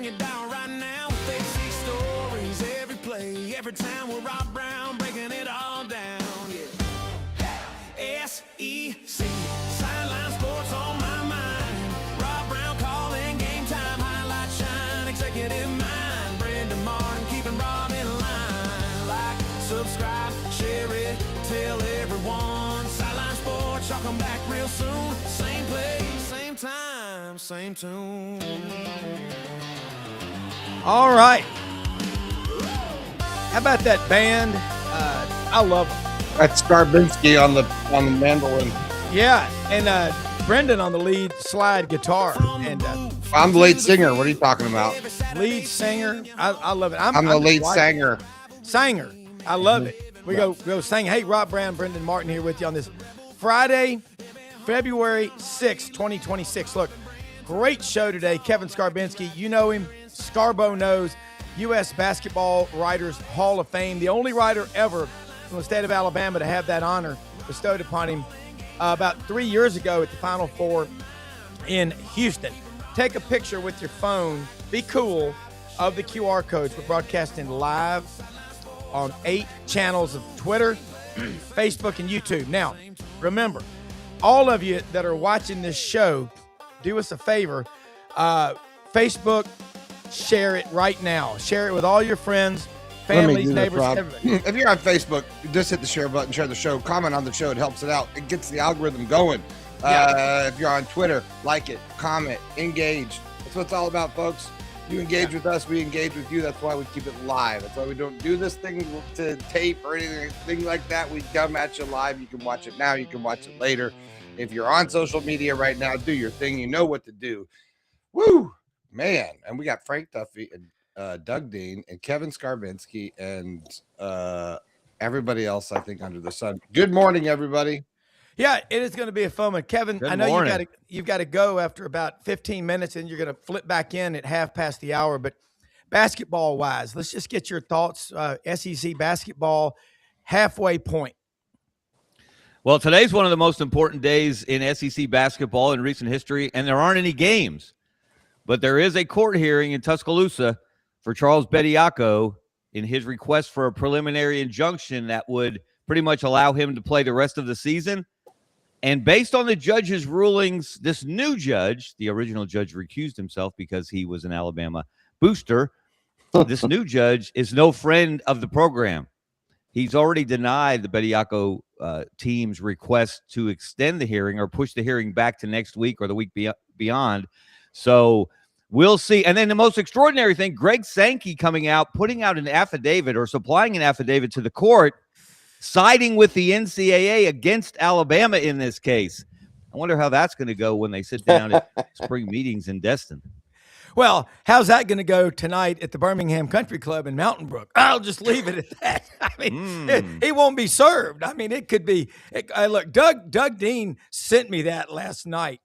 on your dial right now with SEC stories every play, every time with Rob Browne breaking it all down. Yeah. SEC Sideline Sports on my mind. Rob Browne calling game time, highlight shine, executive mind. Brendan Martin keeping Rob in line. Like, subscribe, share it, tell everyone. Sideline Sports, y'all come back real soon. Same place, same time, same tune. All right. How about that band? I love them. That's Scarbinsky on the mandolin. Yeah, and Brendan on the lead slide guitar. And I'm the lead singer. What are you talking about? lead singer. I love it. I'm the lead singer. Singer. I love it. We go sing. Hey, Rob Browne, Brendan Martin here with you on this Friday, February 6th, 2026. Look, great show today. Kevin Scarbinsky, you know him. Scarbo Knows, U.S. Basketball Writers Hall of Fame, the only writer ever from the state of Alabama to have that honor bestowed upon him about 3 years ago at the Final Four in Houston. Take a picture with your phone, be cool, of the QR codes. We're broadcasting live on 8 channels of Twitter, Facebook, and YouTube. Now, remember, all of you that are watching this show, do us a favor. Facebook, share it right now. Share it with all your friends, families, neighbors, everybody. If you're on Facebook, just hit the share button, share the show, comment on the show. It helps it out. It gets the algorithm going. If you're on Twitter, like it, comment, engage. That's what it's all about, folks. You engage with us, we engage with you. That's why we keep it live. That's why we don't do this thing to tape or anything like that. We come at you live. You can watch it now. You can watch it later. If you're on social media right now, do your thing. You know what to do. Woo, man. And we got Frank Duffy and Doug Dean and Kevin Scarbinsky and everybody else, I think, under the sun. Good morning, everybody. Yeah, it is going to be a fun one. Kevin, Good I know morning. you've got to go after about 15 minutes, and you're going to flip back in at half past the hour. But basketball-wise, let's just get your thoughts. SEC basketball, halfway point. Well, today's one of the most important days in SEC basketball in recent history, and there aren't any games. But there is a court hearing in Tuscaloosa for Charles Bediako in his request for a preliminary injunction that would pretty much allow him to play the rest of the season. And based on the judge's rulings, this new judge, the original judge recused himself because he was an Alabama booster. This new judge is no friend of the program. He's already denied the Bediako team's request to extend the hearing or push the hearing back to next week or the week beyond. So we'll see. And then the most extraordinary thing, Greg Sankey coming out, putting out an affidavit or supplying an affidavit to the court, siding with the NCAA against Alabama in this case. I wonder how that's going to go when they sit down at spring meetings in Destin. Well, how's that going to go tonight at the Birmingham Country Club in Mountain Brook? I'll just leave it at that. I mean, he won't be served. I mean, it could be. Look, Doug Dean sent me that last night.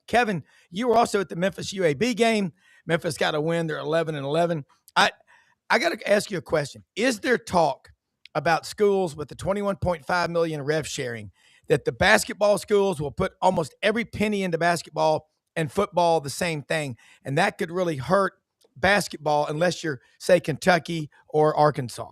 Kevin, you were also at the Memphis UAB game. Memphis got a win. They're 11-11. I got to ask you a question. Is there talk about schools with the $21.5 million rev sharing that the basketball schools will put almost every penny into basketball and football the same thing, and that could really hurt basketball unless you're, say, Kentucky or Arkansas?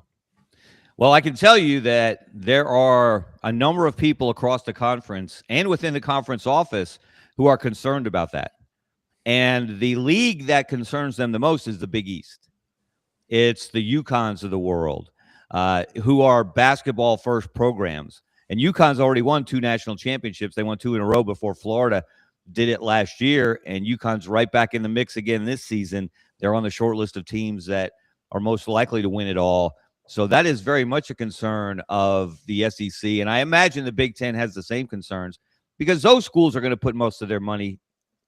Well, I can tell you that there are a number of people across the conference and within the conference office who are concerned about that. And the league that concerns them the most is the Big East. It's the UConns of the world, who are basketball-first programs. And UConn's already won 2 national championships. They won 2 in a row before Florida did it last year, and UConn's right back in the mix again this season. They're on the short list of teams that are most likely to win it all. So that is very much a concern of the SEC, and I imagine the Big Ten has the same concerns because those schools are going to put most of their money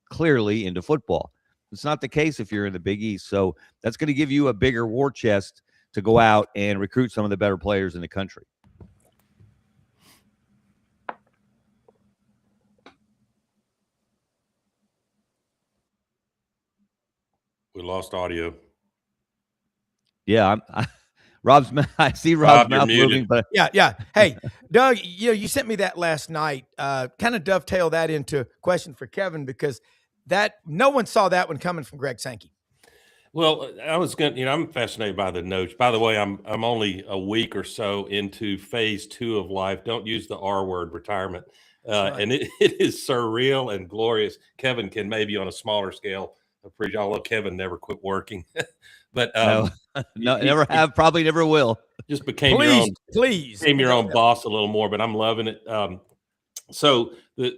clearly into football. It's not the case if you're in the Big East, so that's going to give you a bigger war chest to go out and recruit some of the better players in the country. We lost audio. Yeah, I see Rob's mouth moving, but yeah. Hey, Doug, you sent me that last night. Kind of dovetail that into a question for Kevin because that no one saw that one coming from Greg Sankey. Well, I was going to, I'm fascinated by the notes. By the way, I'm only a week or so into phase 2 of life. Don't use the R word, retirement. Right. And it is surreal and glorious. Kevin can maybe on a smaller scale appreciate, although Kevin never quit working. But No, no, never have, probably never will. just became your own Please. became your own boss a little more, but I'm loving it. So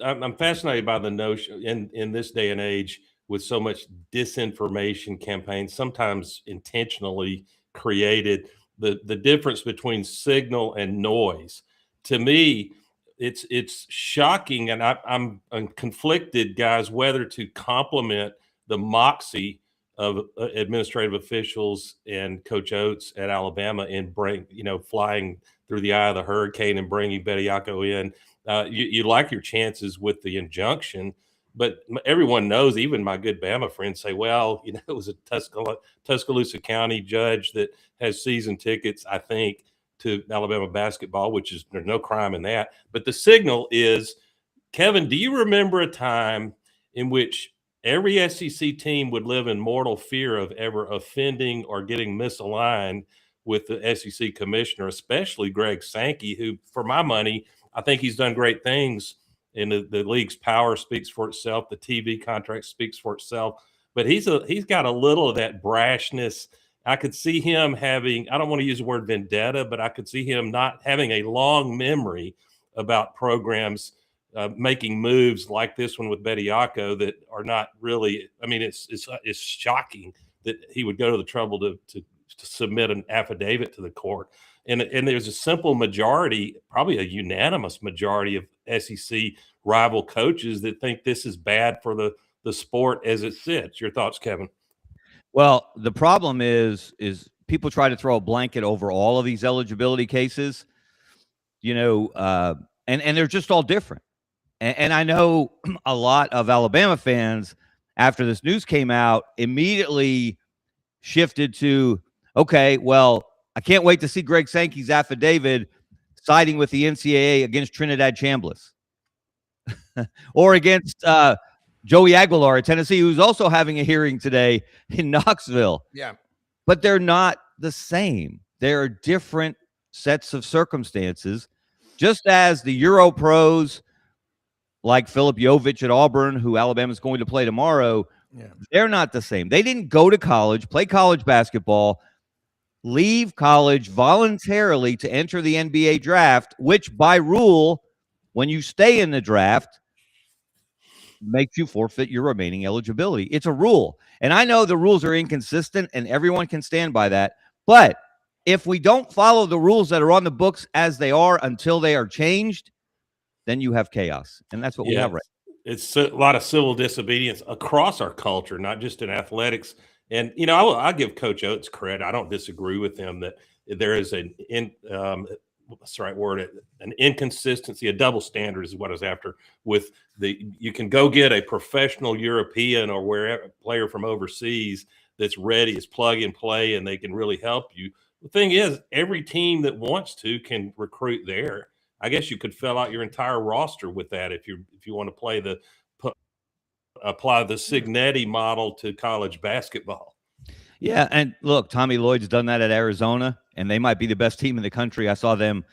I'm fascinated by the notion in this day and age with so much disinformation campaigns, sometimes intentionally created, the difference between signal and noise. To me, it's shocking, and I'm conflicted, guys, whether to compliment the moxie of administrative officials and Coach Oates at Alabama in flying through the eye of the hurricane and bringing Bediako in. You like your chances with the injunction, but everyone knows, even my good Bama friends say, well, it was a Tuscaloosa County judge that has season tickets, I think, to Alabama basketball, which is, there's no crime in that. But the signal is, Kevin, do you remember a time in which every SEC team would live in mortal fear of ever offending or getting misaligned with the SEC commissioner, especially Greg Sankey, who, for my money, I think he's done great things, and the league's power speaks for itself. The TV contract speaks for itself, but he's got a little of that brashness. I could see him having, I don't want to use the word vendetta, but I could see him not having a long memory about programs making moves like this one with Bediako that are not really, I mean, it's shocking that he would go to the trouble to submit an affidavit to the court. And there's a simple majority, probably a unanimous majority of SEC rival coaches that think this is bad for the sport as it sits. Your thoughts, Kevin? Well, the problem is people try to throw a blanket over all of these eligibility cases, and they're just all different. And I know a lot of Alabama fans, after this news came out, immediately shifted to, okay, well, I can't wait to see Greg Sankey's affidavit siding with the NCAA against Trinidad Chambliss or against Joey Aguilar at Tennessee, who's also having a hearing today in Knoxville. Yeah. But they're not the same. There are different sets of circumstances, just as the Euro pros like Philip Jovic at Auburn, who Alabama's going to play tomorrow, they're not the same. They didn't go to college, play college basketball, leave college voluntarily to enter the NBA draft, which by rule, when you stay in the draft, makes you forfeit your remaining eligibility. It's a rule. And I know the rules are inconsistent and everyone can stand by that. But if we don't follow the rules that are on the books as they are until they are changed, then you have chaos. And that's what we have right now. It's a lot of civil disobedience across our culture, not just in athletics. And, I give Coach Oates credit. I don't disagree with him that there is what's the right word? An inconsistency, a double standard is what I was after with you can go get a professional European or wherever player from overseas that's ready, is plug and play, and they can really help you. The thing is, every team that wants to can recruit there. I guess you could fill out your entire roster with that if you want to apply the Signetti model to college basketball. Yeah, and look, Tommy Lloyd's done that at Arizona, and they might be the best team in the country. I saw them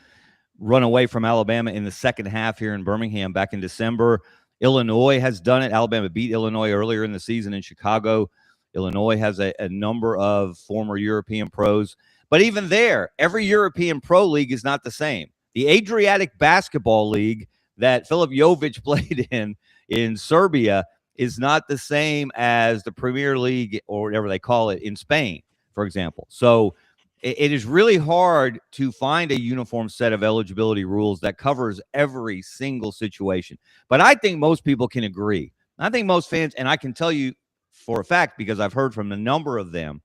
run away from Alabama in the second half here in Birmingham back in December. Illinois has done it. Alabama beat Illinois earlier in the season in Chicago. Illinois has a number of former European pros. But even there, every European pro league is not the same. The Adriatic Basketball League that Philip Jovic played in Serbia is not the same as the Premier League or whatever they call it in Spain, for example. So it is really hard to find a uniform set of eligibility rules that covers every single situation. But I think most people can agree. I think most fans, and I can tell you for a fact because I've heard from a number of them,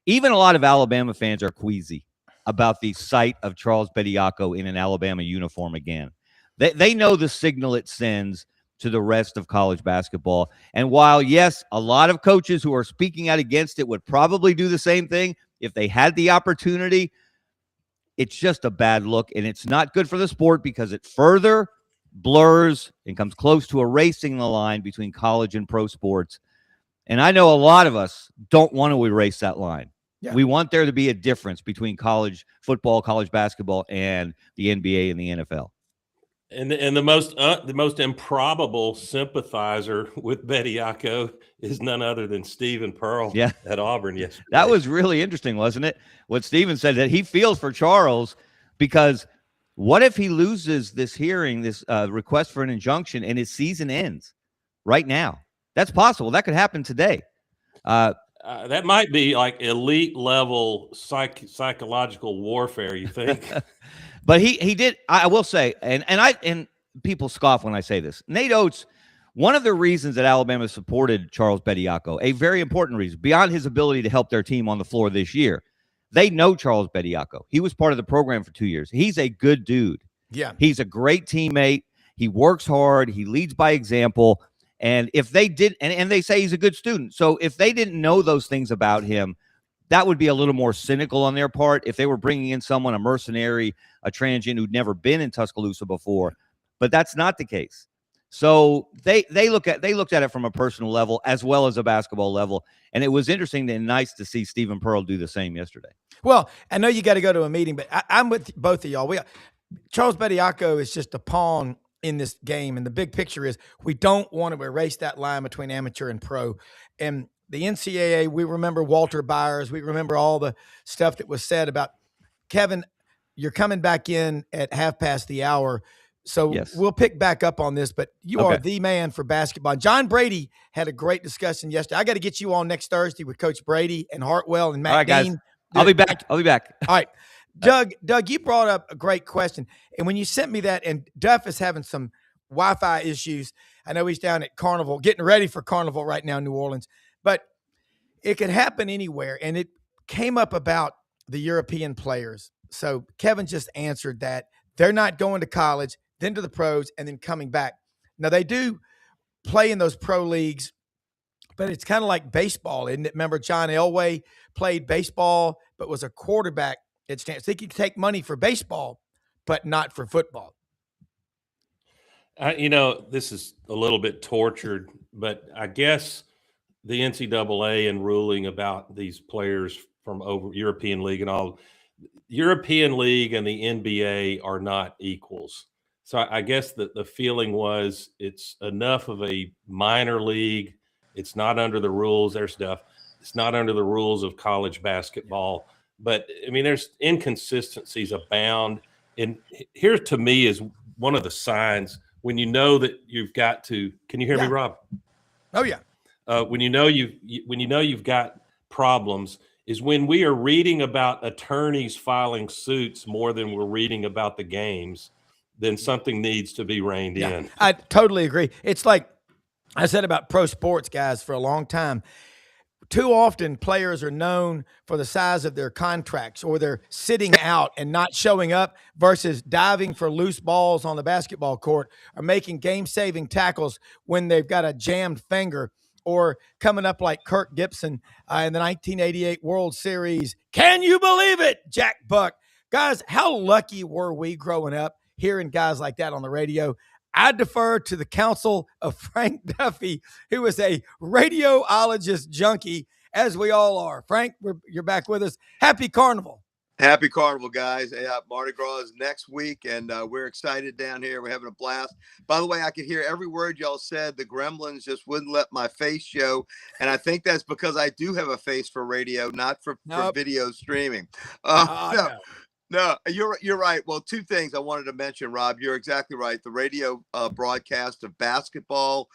even a lot of Alabama fans are queasy about the sight of Charles Bediako in an Alabama uniform again. They know the signal it sends to the rest of college basketball. And while, yes, a lot of coaches who are speaking out against it would probably do the same thing if they had the opportunity, it's just a bad look, and it's not good for the sport because it further blurs and comes close to erasing the line between college and pro sports. And I know a lot of us don't want to erase that line. Yeah. We want there to be a difference between college football, college basketball, and the NBA and the NFL. And the most improbable sympathizer with Bediako is none other than Stephen Pearl at Auburn yesterday. That was really interesting, wasn't it? What Stephen said, that he feels for Charles, because what if he loses this hearing, this request for an injunction, and his season ends right now? That's possible. That could happen today. That might be like elite level psychological warfare, you think? But he did. I will say, and people scoff when I say this. Nate Oates, one of the reasons that Alabama supported Charles Bediako, a very important reason, beyond his ability to help their team on the floor this year, they know Charles Bediako. He was part of the program for 2 years. He's a good dude. Yeah, he's a great teammate. He works hard. He leads by example. And if they did, and they say he's a good student. So if they didn't know those things about him, that would be a little more cynical on their part if they were bringing in someone, a mercenary, a transient who'd never been in Tuscaloosa before. But that's not the case. So they looked at it from a personal level as well as a basketball level. And it was interesting and nice to see Stephen Pearl do the same yesterday. Well, I know you got to go to a meeting, but I'm with both of y'all. Charles Bediako is just a pawn in this game, and the big picture is we don't want to erase that line between amateur and pro. And the NCAA, we remember Walter Byers, we remember all the stuff that was said about Kevin. You're coming back in at 1:30, so yes, we'll pick back up on this. But you are the man for basketball. John Brady had a great discussion yesterday. I got to get you on next Thursday with Coach Brady and Hartwell and Matt all right, Dean. Guys. I'll be back. All right. Doug, you brought up a great question. And when you sent me that, and Duff is having some Wi-Fi issues. I know he's down at Carnival, getting ready for Carnival right now in New Orleans. But it could happen anywhere. And it came up about the European players. So Kevin just answered that. They're not going to college, then to the pros, and then coming back. Now, they do play in those pro leagues, but it's kind of like baseball, isn't it? Remember, John Elway played baseball, but was a quarterback at Stanford. So he could take money for baseball, but not for football. This is a little bit tortured, but I guess the NCAA and ruling about these players from over European League and all, European League and the NBA are not equals. So I guess the feeling was it's enough of a minor league. It's not under the rules. There's stuff. It's not under the rules of college basketball. But, I mean, there's inconsistencies abound. And here, to me, is one of the signs when you know that you've got to – can you hear me, Rob? Oh, yeah. When you know you've got problems is when we are reading about attorneys filing suits more than we're reading about the games, then something needs to be reined in. I totally agree. It's like I said about pro sports, guys, for a long time. Too often players are known for the size of their contracts, or they're sitting out and not showing up versus diving for loose balls on the basketball court, or making game-saving tackles when they've got a jammed finger, or coming up like Kirk Gibson in the 1988 World Series. Can you believe it, Jack Buck? Guys, how lucky were we growing up hearing guys like that on the radio? I defer to the counsel of Frank Duffy, who is a radiologist junkie, as we all are. Frank, you're back with us. Happy Carnival. Happy Carnival, guys. Mardi Gras is next week, and we're excited down here. We're having a blast. By the way, I could hear every word y'all said. The gremlins just wouldn't let my face show, and I think that's because I do have a face for radio, not for video streaming. No, you're right. Well, two things I wanted to mention, Rob. You're exactly right. The radio broadcast of basketball,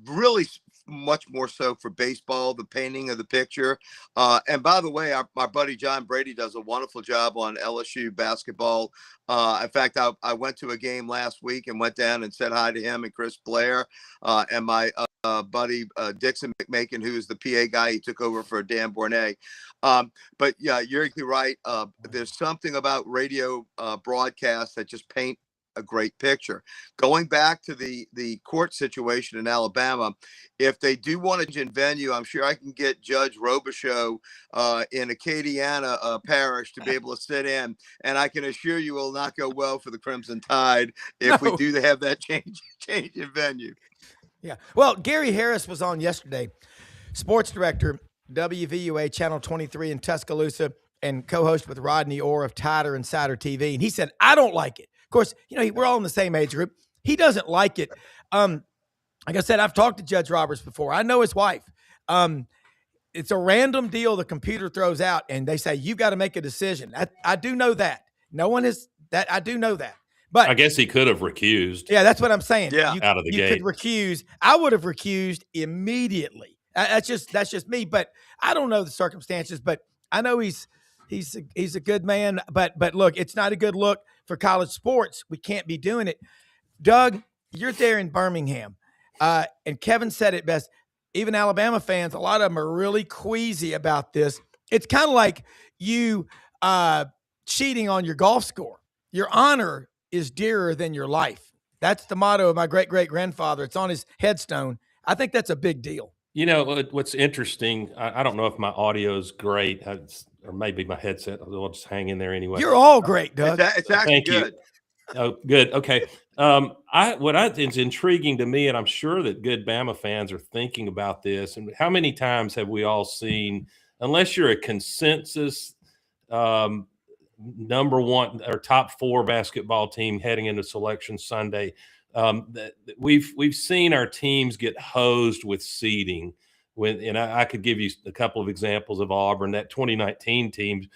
really much more so for baseball, the painting of the picture. And by the way, our buddy John Brady does a wonderful job on LSU basketball. In fact, I went to a game last week and went down and said hi to him and Chris Blair and my buddy Dixon McMakin, who is the PA guy. He took over for Dan Bournet. But yeah, you're exactly right. There's something about radio broadcasts that just paint a great picture. Going back to the court situation in Alabama, if they do want to change venue, I'm sure I can get Judge Robichaux in Acadiana Parish to be able to sit in, and I can assure you will not go well for the Crimson Tide if we do have that change in venue. Yeah. Well, Gary Harris was on yesterday sports director, WVUA Channel 23 in Tuscaloosa, and co-host with Rodney Orr of Tider Insider TV. And he said, I don't like it. Of course, we're all in the same age group. He doesn't like it. Like I said, I've talked to Judge Roberts before. I know his wife. It's a random deal the computer throws out, and they say, you've got to make a decision. I do know that. No one is that. I do know that. But I guess he could have recused. Yeah, that's what I'm saying. Yeah. Out of the gate. You could recuse. I would have recused immediately. That's just me. But I don't know the circumstances. But I know he's a good man. But look, it's not a good look for college sports. We can't be doing it. Doug, you're there in Birmingham, and Kevin said it best. Even Alabama fans, a lot of them are really queasy about this. It's kind of like you cheating on your golf score. Your honor is dearer than your life. That's the motto of my great-great-grandfather. It's on his headstone. I think that's a big deal. What's interesting, I don't know if my audio is great, or maybe my headset. I'll just hang in there anyway. You're all great, Doug. It's actually Thank you. good. Oh, good. Okay. It's intriguing to me, and I'm sure that good Bama fans are thinking about this. And how many times have we all seen, unless you're a consensus number one or top 4 basketball team heading into Selection Sunday, that we've seen our teams get hosed with seeding. And I could give you a couple of examples of Auburn. That 2019 team,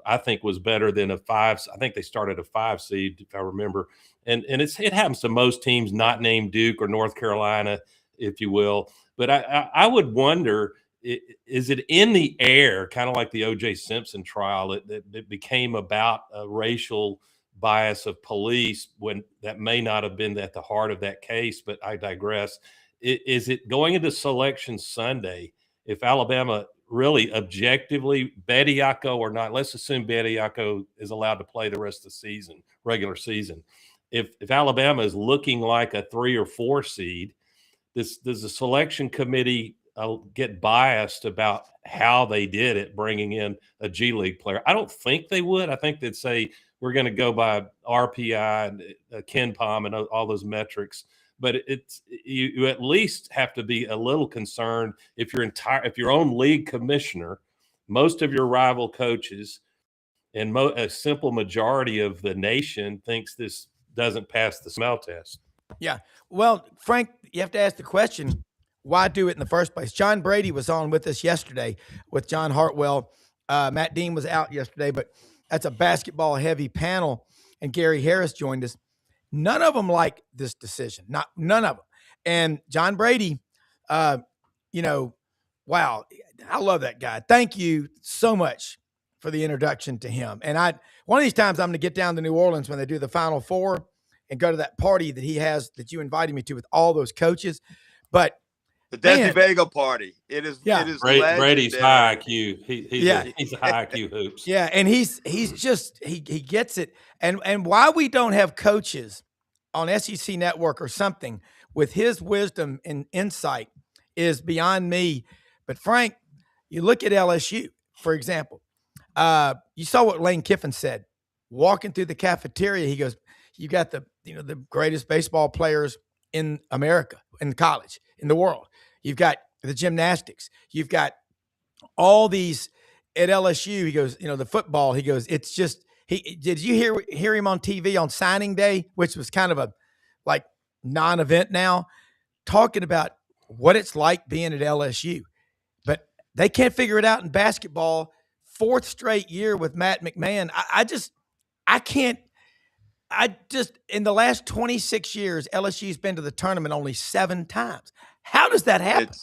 I think, was better than a 5. I think they started a 5 seed, if I remember. And it happens to most teams not named Duke or North Carolina, if you will. But I would wonder, is it in the air, kind of like the O.J. Simpson trial, that became about a racial bias of police, when that may not have been at the heart of that case, but I digress. Is it going into Selection Sunday, if Alabama really objectively, Bediako or not, let's assume Bediako is allowed to play the rest of the season, regular season. If Alabama is looking like a 3 or 4 seed, does the selection committee get biased about how they did it, bringing in a G League player? I don't think they would. I think they'd say, we're going to go by RPI and Ken Palm and all those metrics. But you at least have to be a little concerned if your own league commissioner, most of your rival coaches, and a simple majority of the nation thinks this doesn't pass the smell test. Yeah. Well, Frank, you have to ask the question, why do it in the first place? John Brady was on with us yesterday with John Hartwell. Matt Dean was out yesterday, but that's a basketball-heavy panel, and Gary Harris joined us. None of them like this decision. None of them. And John Brady, wow, I love that guy. Thank you so much for the introduction to him. And one of these times I'm going to get down to New Orleans when they do the Final Four and go to that party that he has, that you invited me to, with all those coaches. But the Desi Vega party. It is Brady's high IQ. He's a high IQ hoops. Yeah, and he's just he gets it. And why we don't have coaches on SEC Network or something with his wisdom and insight is beyond me. But Frank, you look at LSU, for example. You saw what Lane Kiffin said. Walking through the cafeteria, he goes, "You got the greatest baseball players in America, in college, in the world. You've got the gymnastics. You've got all these at LSU." He goes, the football. He goes, it's just did you hear him on TV on signing day, which was kind of a like non-event now, talking about what it's like being at LSU, but they can't figure it out in basketball. 4th straight year with Matt McMahon. I can't. In the last 26 years, LSU's been to the tournament only 7 times. How does that happen?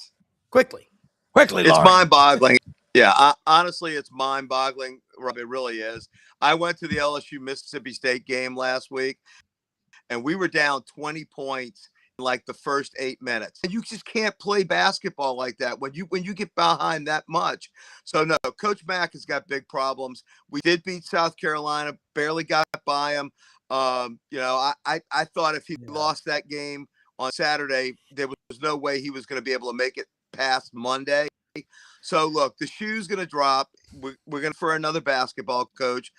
Quickly, It's Lauren. mind-boggling. Yeah, honestly, it's mind-boggling, Rob. It really is. I went to the LSU Mississippi State game last week, and we were down 20 points in like the first 8 minutes. And you just can't play basketball like that when you get behind that much. So no, Coach Mack has got big problems. We did beat South Carolina, barely got by him. I thought if he lost that game on Saturday, there was no way he was going to be able to make it past Monday. So look, the shoe's going to drop. We're going for another basketball coach.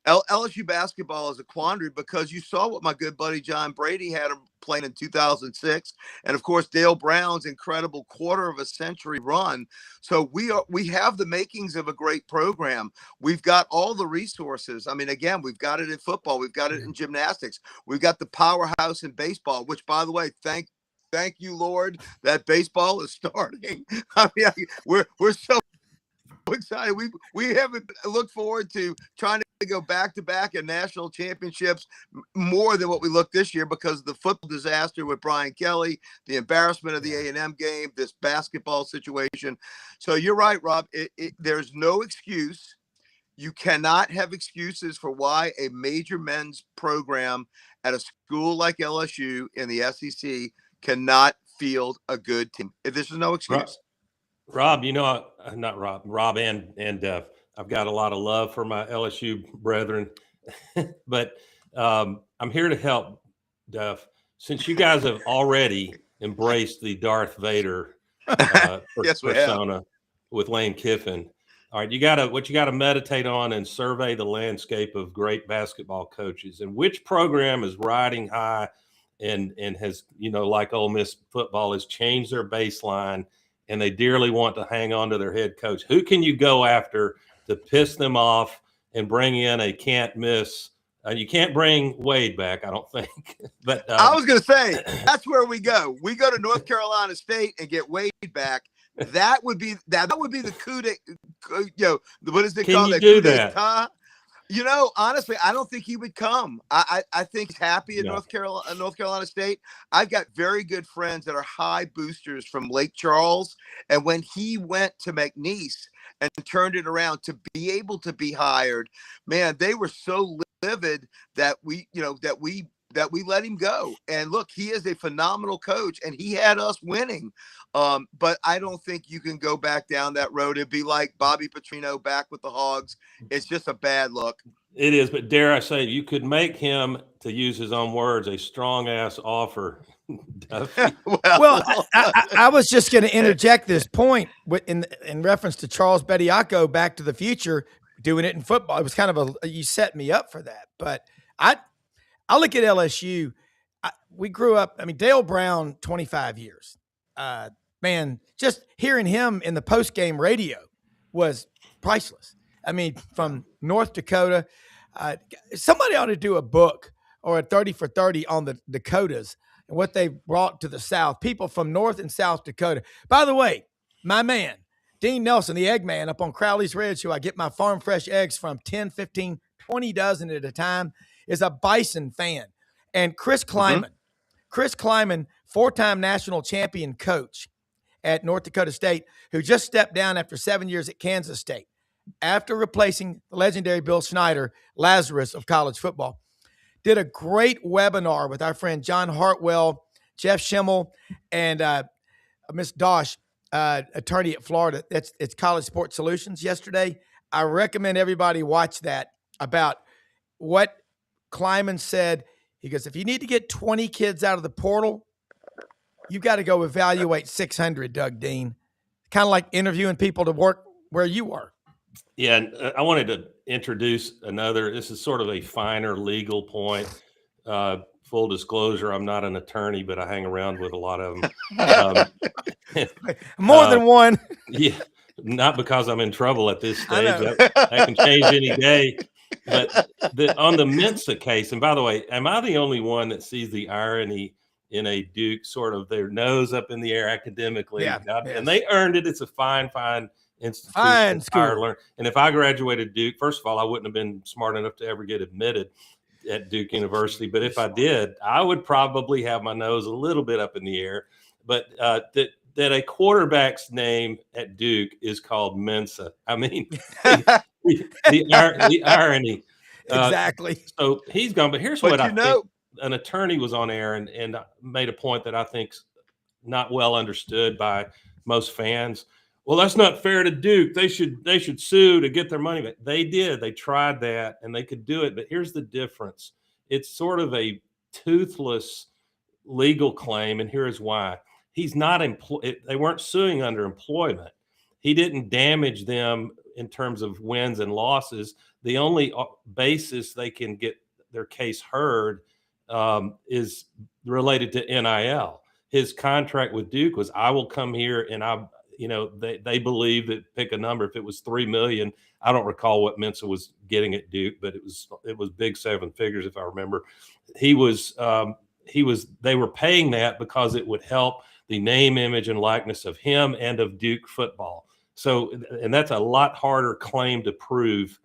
LSU basketball is a quandary because you saw what my good buddy John Brady had him playing in 2006, and of course Dale Brown's incredible quarter of a century run. So we have the makings of a great program. We've got all the resources. I mean, again, we've got it in football, we've got it in gymnastics, we've got the powerhouse in baseball. Which, by the way, thank you, Lord, that baseball is starting. I mean, we're so excited. We haven't looked forward to trying to go back to back in national championships more than what we looked this year because of the football disaster with Brian Kelly, the embarrassment of the A&M game, this basketball situation. So you're right, Rob. There's no excuse. You cannot have excuses for why a major men's program at a school like LSU in the SEC cannot field a good team. This is no excuse. Rob, not Rob and I've got a lot of love for my LSU brethren, but I'm here to help, Duff. Since you guys have already embraced the Darth Vader persona with Lane Kiffin, all right, what you gotta meditate on and survey the landscape of great basketball coaches and which program is riding high and has, like Ole Miss football, has changed their baseline. And they dearly want to hang on to their head coach. Who can you go after to piss them off and bring in a can't miss? You can't bring Wade back, I don't think. But I was going to say, that's where we go. We go to North Carolina State and get Wade back. That would be the coup de, what is it called? Can you do that? Honestly, I don't think he would come. I think he's happy in North Carolina State. I've got very good friends that are high boosters from Lake Charles. And when he went to McNeese and turned it around to be able to be hired, man, they were so livid that we let him go. And look, he is a phenomenal coach and he had us winning. But I don't think you can go back down that road. It'd be like Bobby Petrino back with the Hogs. It's just a bad look. It is, but dare I say, you could make him, to use his own words, a strong ass offer. Well, I was just going to interject this point in reference to Charles Bediako, Back to the Future, doing it in football. It was kind of you set me up for that. But I look at LSU. We grew up, Dale Brown, 25 years. Man, just hearing him in the post-game radio was priceless. From North Dakota, somebody ought to do a book or a 30 for 30 on the Dakotas and what they brought to the South, people from North and South Dakota. By the way, my man, Dean Nelson, the egg man up on Crowley's Ridge, who I get my farm fresh eggs from 10, 15, 20 dozen at a time, is a Bison fan. And Chris Kleiman, four-time national champion coach at North Dakota State, who just stepped down after 7 years at Kansas State, after replacing the legendary Bill Snyder, Lazarus of college football, did a great webinar with our friend John Hartwell, Jeff Schimmel, and Miss Dosh, attorney at Florida. It's College Sports Solutions yesterday. I recommend everybody watch that, about what Kleiman said. He goes, if you need to get 20 kids out of the portal, you got to go evaluate 600, Doug Dean. Kind of like interviewing people to work where you were. Yeah, and I wanted to introduce this is sort of a finer legal point. Full disclosure, I'm not an attorney, but I hang around with a lot of them. More than one. Yeah, not because I'm in trouble at this stage. That can change any day. But on the Mensa case, and by the way, am I the only one that sees the irony in a Duke sort of their nose up in the air academically? Yeah, and they earned it. It's a fine institution. Fine school. And if I graduated Duke, first of all, I wouldn't have been smart enough to ever get admitted at Duke University. But if I did, I would probably have my nose a little bit up in the air. But that a quarterback's name at Duke is called Mensa. The irony. Exactly. So he's gone. But here's what I think. An attorney was on air and made a point that I think's not well understood by most fans. Well, that's not fair to Duke. They should sue to get their money back. They did. They tried that and they could do it. But here's the difference. It's sort of a toothless legal claim, and here's why. He's not they weren't suing under employment. He didn't damage them in terms of wins and losses. The only basis they can get their case heard is related to NIL. His contract with Duke was, I will come here and they believe that, pick a number, if it was $3 million, I don't recall what Mensa was getting at Duke, but it was big 7 figures if I remember. They were paying that because it would help the name, image, and likeness of him and of Duke football. So, and that's a lot harder claim to prove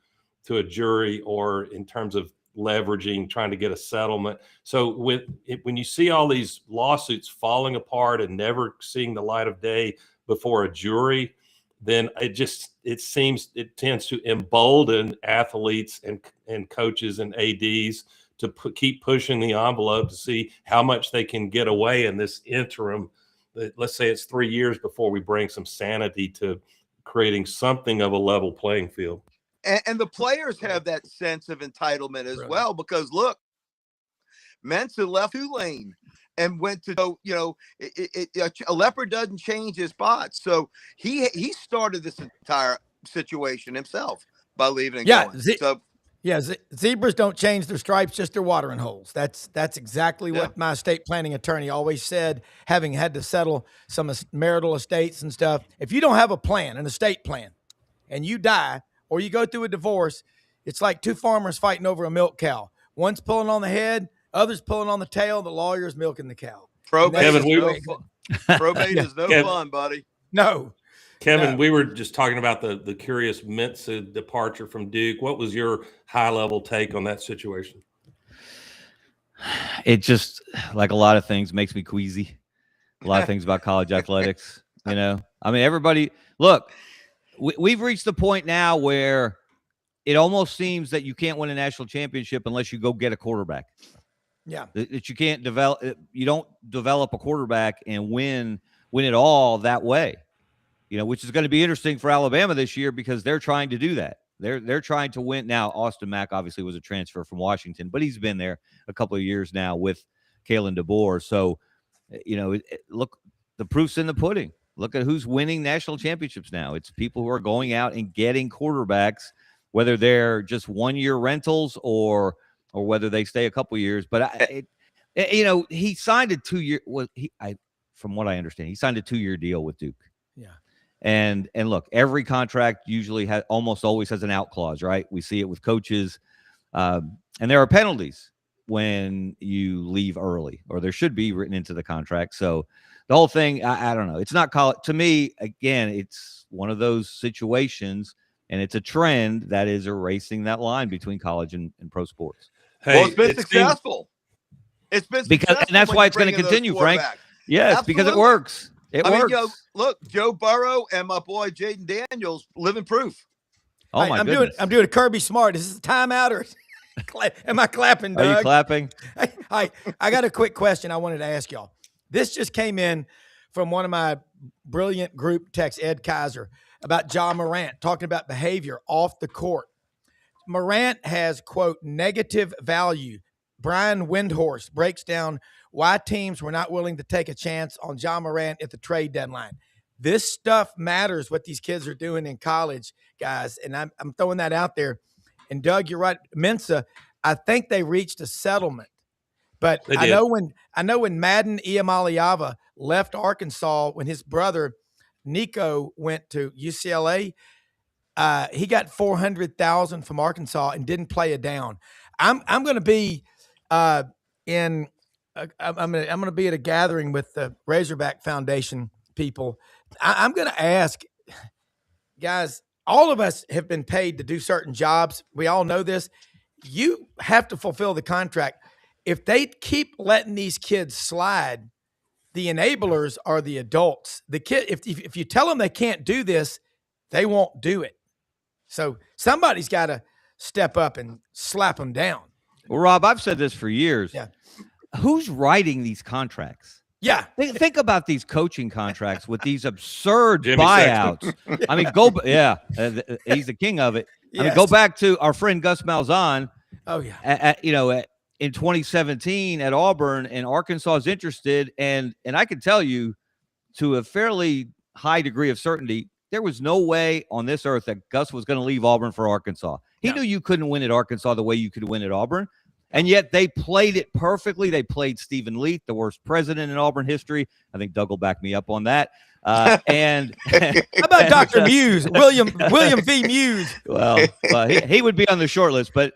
to a jury or in terms of leveraging, trying to get a settlement. So when you see all these lawsuits falling apart and never seeing the light of day before a jury, then it tends to embolden athletes and coaches and ADs to keep pushing the envelope to see how much they can get away in this interim. Let's say it's 3 years before we bring some sanity to creating something of a level playing field. And the players have that sense of entitlement as well, because look, Mensa left Tulane and went to, a leopard doesn't change his spots. So he started this entire situation himself by leaving and going. Zebras don't change their stripes, just their watering holes. That's exactly what my estate planning attorney always said, having had to settle some marital estates and stuff. If you don't have a plan, an estate plan, and you die or you go through a divorce, it's like two farmers fighting over a milk cow. One's pulling on the head, others pulling on the tail, the lawyer's milking the cow. Probate is no fun, buddy. No. Kevin, we were just talking about the curious Mensa departure from Duke. What was your high-level take on that situation? It just, like a lot of things, makes me queasy. A lot of things about college athletics, everybody, look, we've reached the point now where it almost seems that you can't win a national championship unless you go get a quarterback. Yeah. That you can't you don't develop a quarterback and win it all that way. Which is going to be interesting for Alabama this year because they're trying to do that. They're trying to win. Now, Austin Mack obviously was a transfer from Washington, but he's been there a couple of years now with Kalen DeBoer. So, look, the proof's in the pudding. Look at who's winning national championships now. It's people who are going out and getting quarterbacks, whether they're just 1-year rentals or whether they stay a couple years. But he signed a 2-year. From what I understand, he signed a 2-year deal with Duke. Yeah. And look, every contract usually almost always has an out clause, right? We see it with coaches, and there are penalties when you leave early, or there should be written into the contract. So the whole thing, I don't know. It's not college to me. Again, it's one of those situations, and it's a trend that is erasing that line between college and pro sports. Well, it's been successful. It's been and that's why it's going to continue, Frank. Yes, absolutely. Because it works. It works. Look, Joe Burrow and my boy Jaden Daniels, living proof. Oh my goodness! I'm doing a Kirby Smart. Is this a timeout or am I clapping, Doug? Are you clapping? I got a quick question I wanted to ask y'all. This just came in from one of my brilliant group texts, Ed Kaiser, about Ja Morant, talking about behavior off the court. Morant has, quote, negative value. Brian Windhorst breaks down why teams were not willing to take a chance on Ja Morant at the trade deadline. This stuff matters, what these kids are doing in college, guys, and I'm throwing that out there. And, Doug, you're right. Mensa, I think they reached a settlement. But I know when Madden Iamaleava left Arkansas, when his brother Nico went to UCLA, he got $400,000 from Arkansas and didn't play a down. I'm going to be I'm going to be at a gathering with the Razorback Foundation people. I'm going to ask, guys, all of us have been paid to do certain jobs. We all know this. You have to fulfill the contract. If they keep letting these kids slide, the enablers are the adults. The kid, if you tell them they can't do this, they won't do it. So somebody's got to step up and slap them down. Well, Rob, I've said this for years. Yeah. Who's writing these contracts? Yeah. Think about these coaching contracts with these absurd buyouts. I mean, he's the king of it. Yes. I mean, go back to our friend Gus Malzahn. Oh, yeah. In 2017 at Auburn, and Arkansas is interested. And I can tell you to a fairly high degree of certainty, there was no way on this earth that Gus was going to leave Auburn for Arkansas. He knew you couldn't win at Arkansas the way you could win at Auburn. And yet they played it perfectly. They played Stephen Leath, the worst president in Auburn history. I think Doug will back me up on that. And how about Dr. Muse, William V. Muse? Well, he would be on the short list, but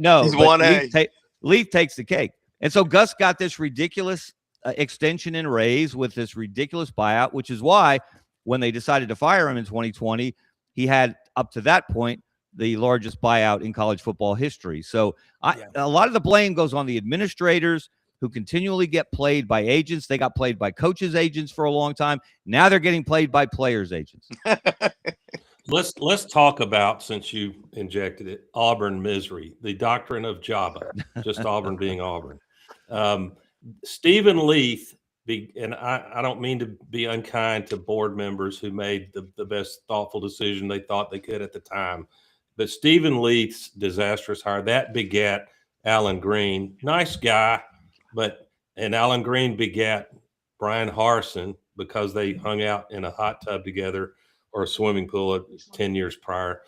no, He's 1A. Leath takes the cake. And so Gus got this ridiculous extension and raise with this ridiculous buyout, which is why when they decided to fire him in 2020, he had up to that point the largest buyout in college football history. So a lot of the blame goes on the administrators who continually get played by agents. They got played by coaches' agents for a long time. Now they're getting played by players' agents. Let's talk about, since you injected it, Auburn misery, the doctrine of Jabba, just Auburn being Auburn. Stephen Leath, and I don't mean to be unkind to board members who made the best thoughtful decision they thought they could at the time. But Stephen Leath's disastrous hire, that begat Alan Green. Nice guy, and Alan Green begat Brian Harsin because they hung out in a hot tub together or a swimming pool 10 years prior.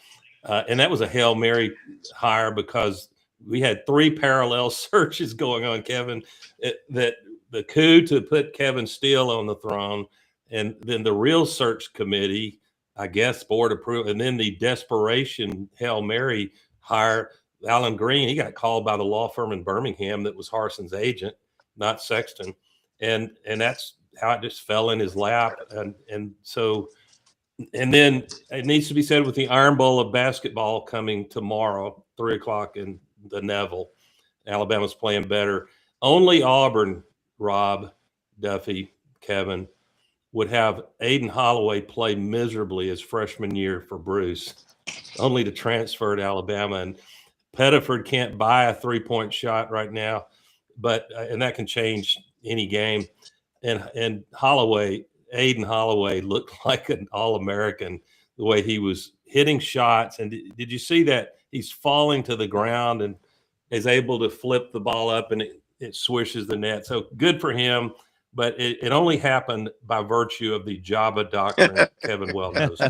And that was a Hail Mary hire because we had 3 parallel searches going on, Kevin, that the coup to put Kevin Steele on the throne, and then the real search committee, I guess, board approval, and then the desperation Hail Mary hire, Alan Green. He got called by the law firm in Birmingham that was Harson's agent, not Sexton, and that's how it just fell in his lap. And then it needs to be said, with the Iron Bowl of basketball coming tomorrow, 3:00 in the Neville, Alabama's playing better. Only Auburn, Rob, Duffy, Kevin, would have Aiden Holloway play miserably his freshman year for Bruce, only to transfer to Alabama. And Pettiford can't buy a 3-point shot right now, and that can change any game. And Aiden Holloway looked like an All-American the way he was hitting shots. And did you see that he's falling to the ground and is able to flip the ball up and it swishes the net? So good for him. But it only happened by virtue of the Jabba doctrine, Kevin well knows.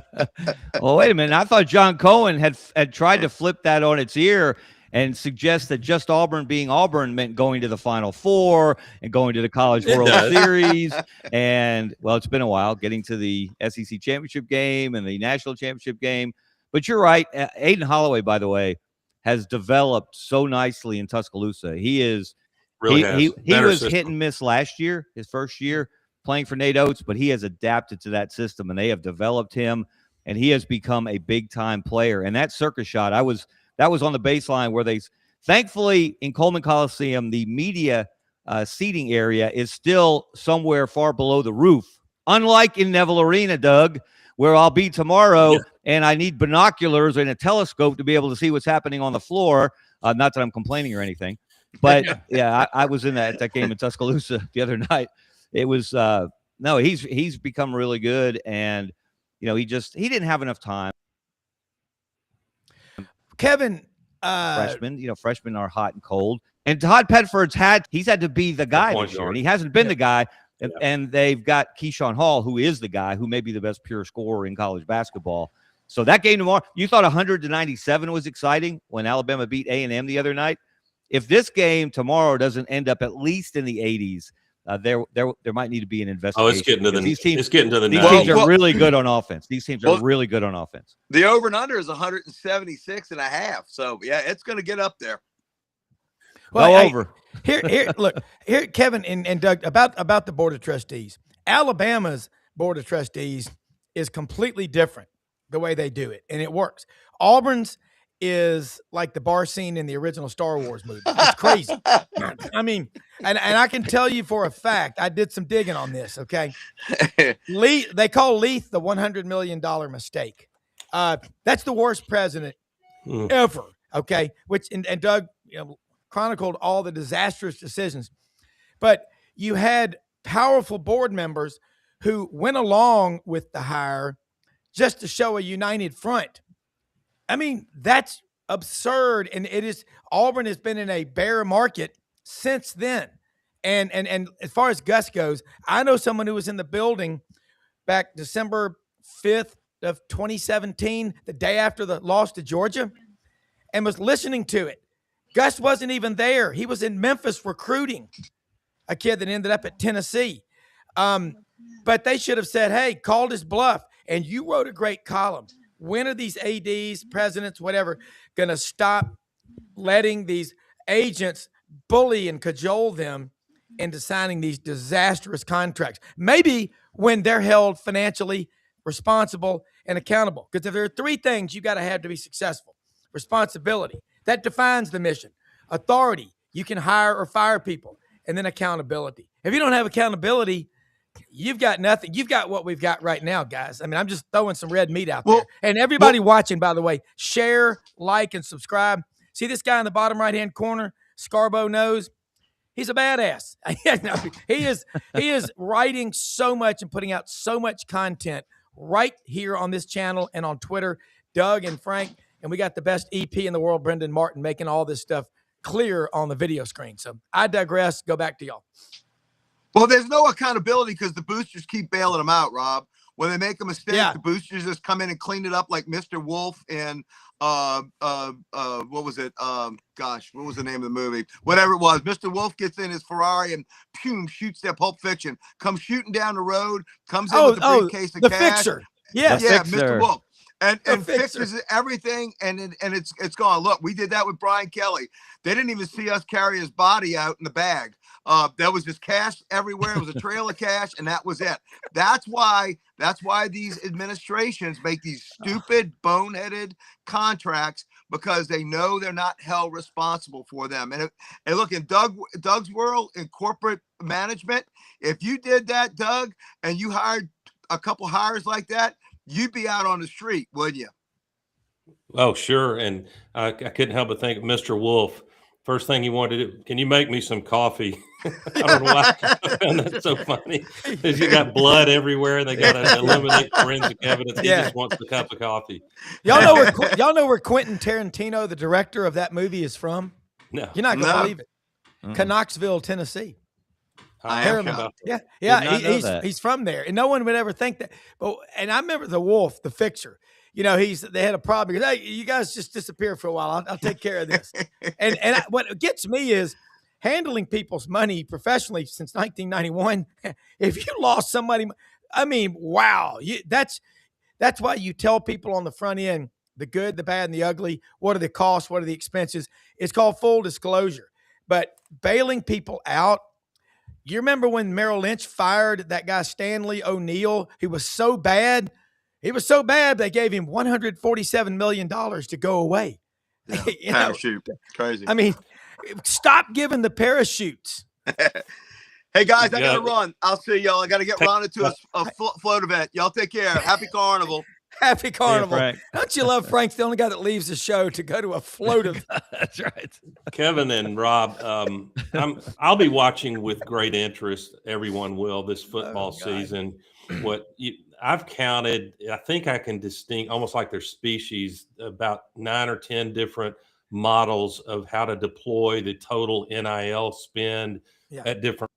Well, wait a minute. I thought John Cohen had tried to flip that on its ear and suggest that just Auburn being Auburn meant going to the Final Four and going to the College World Series. And, well, it's been a while getting to the SEC championship game and the national championship game. But you're right. Aiden Holloway, by the way, has developed so nicely in Tuscaloosa. He is – he was hit and miss last year, his first year playing for Nate Oates, but he has adapted to that system, and they have developed him, and he has become a big-time player. And that circus shot, that was on the baseline where thankfully in Coleman Coliseum, the media seating area is still somewhere far below the roof, unlike in Neville Arena, Doug, where I'll be tomorrow, and I need binoculars and a telescope to be able to see what's happening on the floor. Not that I'm complaining or anything. But I was in that game in Tuscaloosa the other night. It was no, he's become really good, and he didn't have enough time. Kevin, freshmen are hot and cold, and Todd Pettiford's he's had to be the guy this year, and he hasn't been the guy. And they've got Keyshawn Hall, who is the guy who may be the best pure scorer in college basketball. So that game tomorrow, you thought 100-97 was exciting when Alabama beat A&M the other night. If this game tomorrow doesn't end up at least in the 80s, there might need to be an investigation. Oh, it's getting to the these teams. It's getting to the. These teams are really good on offense. These teams are really good on offense. The over and under is 176.5. So yeah, it's going to get up there. Well, over. Here, Kevin and Doug, about the Board of Trustees. Alabama's Board of Trustees is completely different the way they do it, and it works. Auburn's is like the bar scene in the original Star Wars movie. It's crazy. I mean, and I can tell you for a fact, I did some digging on this, okay? They call Leath the $100 million mistake. That's the worst president ever, okay? And Doug chronicled all the disastrous decisions. But you had powerful board members who went along with the hire just to show a united front. I mean, that's absurd. And Auburn has been in a bear market since then. And as far as Gus goes, I know someone who was in the building back December 5th of 2017, the day after the loss to Georgia, and was listening to it. Gus wasn't even there. He was in Memphis recruiting a kid that ended up at Tennessee. But they should have said, hey, called his bluff. And you wrote a great column. When are these ADs, presidents, whatever, going to stop letting these agents bully and cajole them into signing these disastrous contracts? Maybe when they're held financially responsible and accountable. Because if there are three things you got to have to be successful: responsibility, that defines the mission; authority, you can hire or fire people; and then accountability. If you don't have accountability, you've got nothing. You've got what we've got right now, guys. I mean, I'm just throwing some red meat out there. And everybody watching, by the way, share, like, and subscribe. See this guy in the bottom right-hand corner, Scarbo Knows? He's a badass. He is writing so much and putting out so much content right here on this channel and on Twitter. Doug and Frank, and we got the best EP in the world, Brendan Martin, making all this stuff clear on the video screen. So I digress. Go back to y'all. Well, there's no accountability because the boosters keep bailing them out, Rob. When they make a mistake, the boosters just come in and clean it up, like Mr. Wolf and what was it? Gosh, what was the name of the movie? Whatever it was. Mr. Wolf gets in his Ferrari and shoots that Pulp Fiction. Comes shooting down the road. Comes in with a briefcase of the cash. Fixer. Yeah, Mr. Wolf. And fixes everything, and it's gone. Look, we did that with Brian Kelly. They didn't even see us carry his body out in the bag. There was just cash everywhere. It was a trail of cash, and that was it. That's why these administrations make these stupid, boneheaded contracts, because they know they're not held responsible for them. And look, in Doug's world, in corporate management, if you did that, Doug, and you hired a couple hires like that, you'd be out on the street, wouldn't you? Oh, sure. And I couldn't help but think of Mr. Wolf. First thing he wanted to do, can you make me some coffee? I don't know why I found that so funny. Because you got blood everywhere, and they got to eliminate forensic evidence. He just wants a cup of coffee. Y'all know where Quentin Tarantino, the director of that movie, is from? No. You're not going to believe it. Knoxville, Tennessee. He's from there, and no one would ever think that. And I remember the Wolf, the Fixer. You know, they had a problem because, hey, you guys just disappear for a while. I'll take care of this. What gets me is handling people's money professionally since 1991. If you lost somebody, I mean, wow, that's why you tell people on the front end the good, the bad, and the ugly. What are the costs? What are the expenses? It's called full disclosure. But bailing people out. You remember when Merrill Lynch fired that guy Stanley O'Neill? He was so bad. He was so bad they gave him $147 million to go away. Yeah, parachute. Crazy. I mean, stop giving the parachutes. Hey, guys, I got to run. I'll see y'all. I got to get Ron into a float event. Y'all take care. Happy Carnival. Happy Carnival. Don't you love Frank's the only guy that leaves the show to go to a float event? That's right. Kevin and Rob, I'll be watching with great interest. Everyone will this football season. I've counted, I think I can distinct, almost like their species, about 9 or 10 different models of how to deploy the total NIL spend at different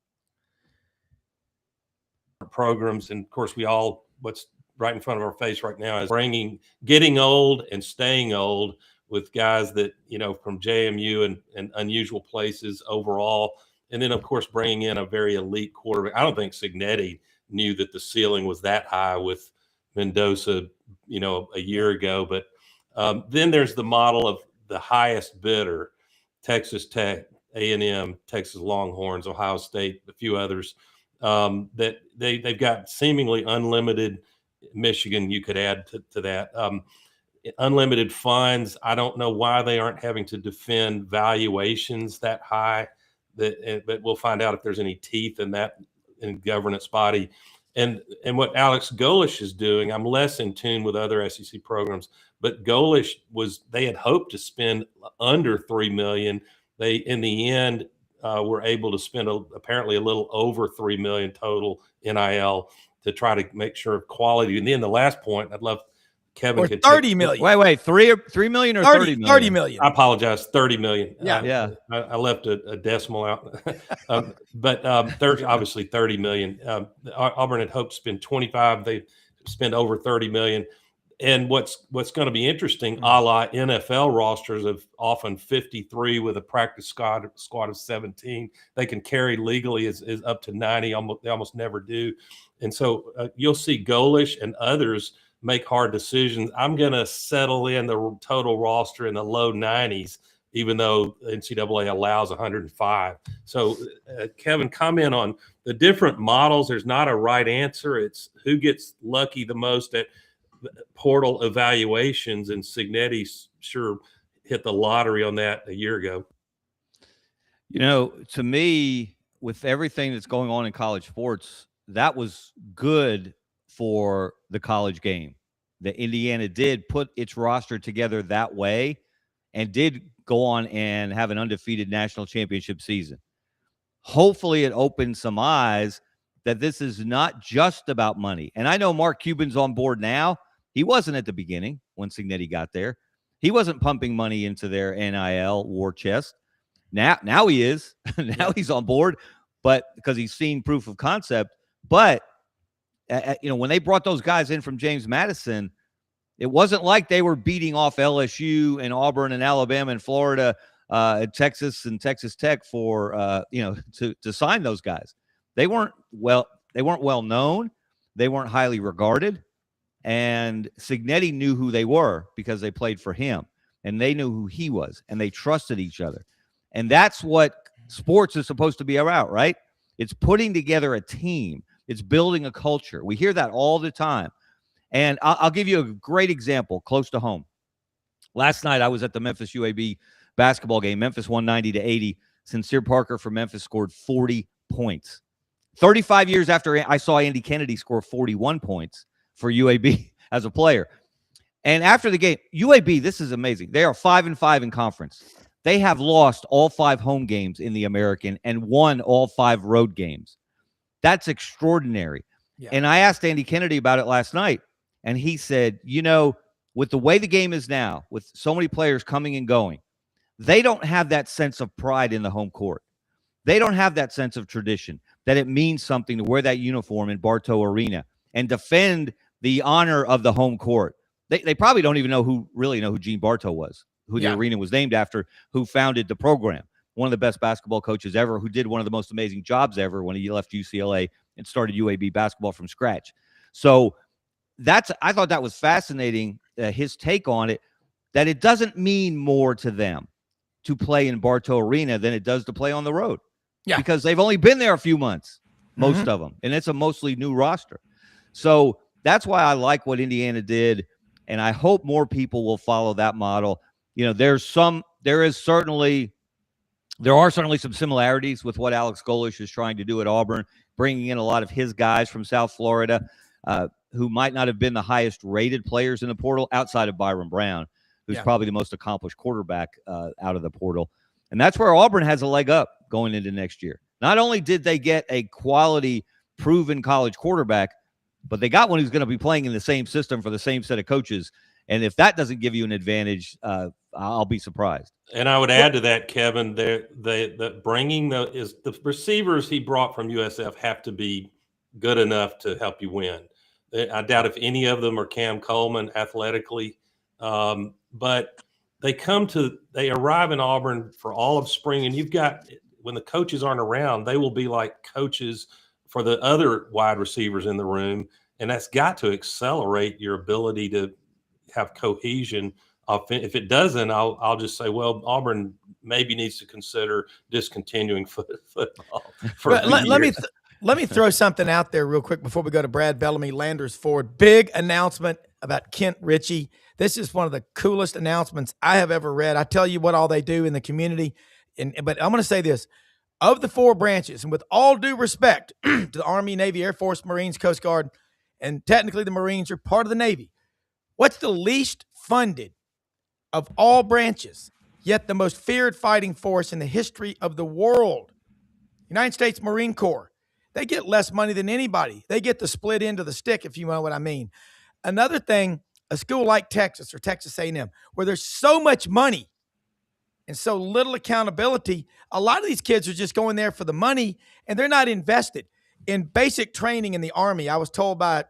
programs. And of course, what's right in front of our face right now is getting old and staying old with guys that, from JMU and unusual places overall. And then, of course, bringing in a very elite quarterback. I don't think Cignetti knew that the ceiling was that high with Mendoza, a year ago. But then there's the model of the highest bidder, Texas Tech, A&M, Texas Longhorns, Ohio State, a few others, that they've got seemingly unlimited. Michigan, you could add to that. Unlimited funds. I don't know why they aren't having to defend valuations that high. But we'll find out if there's any teeth in that in governance body. And what Alex Golesh is doing, I'm less in tune with other SEC programs, but Golesh they had hoped to spend under $3 million. They, in the end, were able to spend apparently a little over $3 million total NIL to try to make sure of quality. And then the last point, I'd love Kevin or 30 million. Wait, 3 million or 30 million? 30 million. I apologize. 30 million. Yeah. I left a decimal out. But obviously 30 million. Auburn had hoped to spend 25. They spend over 30 million. And what's going to be interesting, a la NFL rosters of often 53 with a practice squad of 17, they can carry legally is up to 90. They almost never do. And so you'll see Golish and others make hard decisions. I'm going to settle in the total roster in the low 90s, even though NCAA allows 105. So, Kevin, comment on the different models. There's not a right answer. It's who gets lucky the most at portal evaluations, and Signetti sure hit the lottery on that a year ago. You know, to me, with everything that's going on in college sports, that was good for the college game. That Indiana did put its roster together that way and did go on and have an undefeated national championship season. Hopefully it opens some eyes that this is not just about money. And I know Mark Cuban's on board now. He wasn't at the beginning when Signetti got there. He wasn't pumping money into their NIL war chest. Now he is. Now he's on board, but because he's seen proof of concept. But when they brought those guys in from James Madison, it wasn't like they were beating off LSU and Auburn and Alabama and Florida, and Texas and Texas Tech for to sign those guys. They weren't well known. They weren't highly regarded. And Signetti knew who they were because they played for him, and they knew who he was, and they trusted each other. And that's what sports is supposed to be about, right? It's putting together a team. It's building a culture. We hear that all the time. And I'll give you a great example close to home. Last night, I was at the Memphis UAB basketball game. Memphis won 90-80. Sincere Parker from Memphis scored 40 points. 35 years after I saw Andy Kennedy score 41 points for UAB as a player. And after the game, UAB, this is amazing. They are 5-5 in conference. They have lost all 5 home games in the American and won all 5 road games. That's extraordinary. Yeah. And I asked Andy Kennedy about it last night, and he said, with the way the game is now, with so many players coming and going, they don't have that sense of pride in the home court. They don't have that sense of tradition, that it means something to wear that uniform in Bartow Arena and defend the honor of the home court. They probably don't even know who Gene Bartow was, who the arena was named after, who founded the program. One of the best basketball coaches ever, who did one of the most amazing jobs ever when he left UCLA and started UAB basketball from scratch. So I thought that was fascinating, his take on it, that it doesn't mean more to them to play in Bartow Arena than it does to play on the road. Yeah. Because they've only been there a few months, most of them, and it's a mostly new roster. So that's why I like what Indiana did, and I hope more people will follow that model. There are certainly some similarities with what Alex Golish is trying to do at Auburn, bringing in a lot of his guys from South Florida, who might not have been the highest rated players in the portal outside of Byron Brown, who's probably the most accomplished quarterback out of the portal. And that's where Auburn has a leg up going into next year. Not only did they get a quality, proven college quarterback, but they got one who's going to be playing in the same system for the same set of coaches. And if that doesn't give you an advantage, I'll be surprised. And I would add to that, Kevin, the bringing the receivers he brought from USF have to be good enough to help you win. I doubt if any of them are Cam Coleman athletically, but they arrive in Auburn for all of spring, and when the coaches aren't around, they will be like coaches for the other wide receivers in the room, and that's got to accelerate your ability to have cohesion. If it doesn't, I'll just say, well, Auburn maybe needs to consider discontinuing football. Let me throw something out there real quick before we go to Brad Bellamy, Landers Ford. Big announcement about Kent Ritchie. This is one of the coolest announcements I have ever read. I tell you what all they do in the community, but I'm going to say this. Of the 4 branches, and with all due respect to the Army, Navy, Air Force, Marines, Coast Guard, and technically the Marines are part of the Navy, what's the least funded of all branches, yet the most feared fighting force in the history of the world? United States Marine Corps. They get less money than anybody. They get the split end of the stick, if you know what I mean. Another thing, a school like Texas or Texas A&M, where there's so much money and so little accountability, a lot of these kids are just going there for the money, and they're not invested in basic training in the Army. I was told by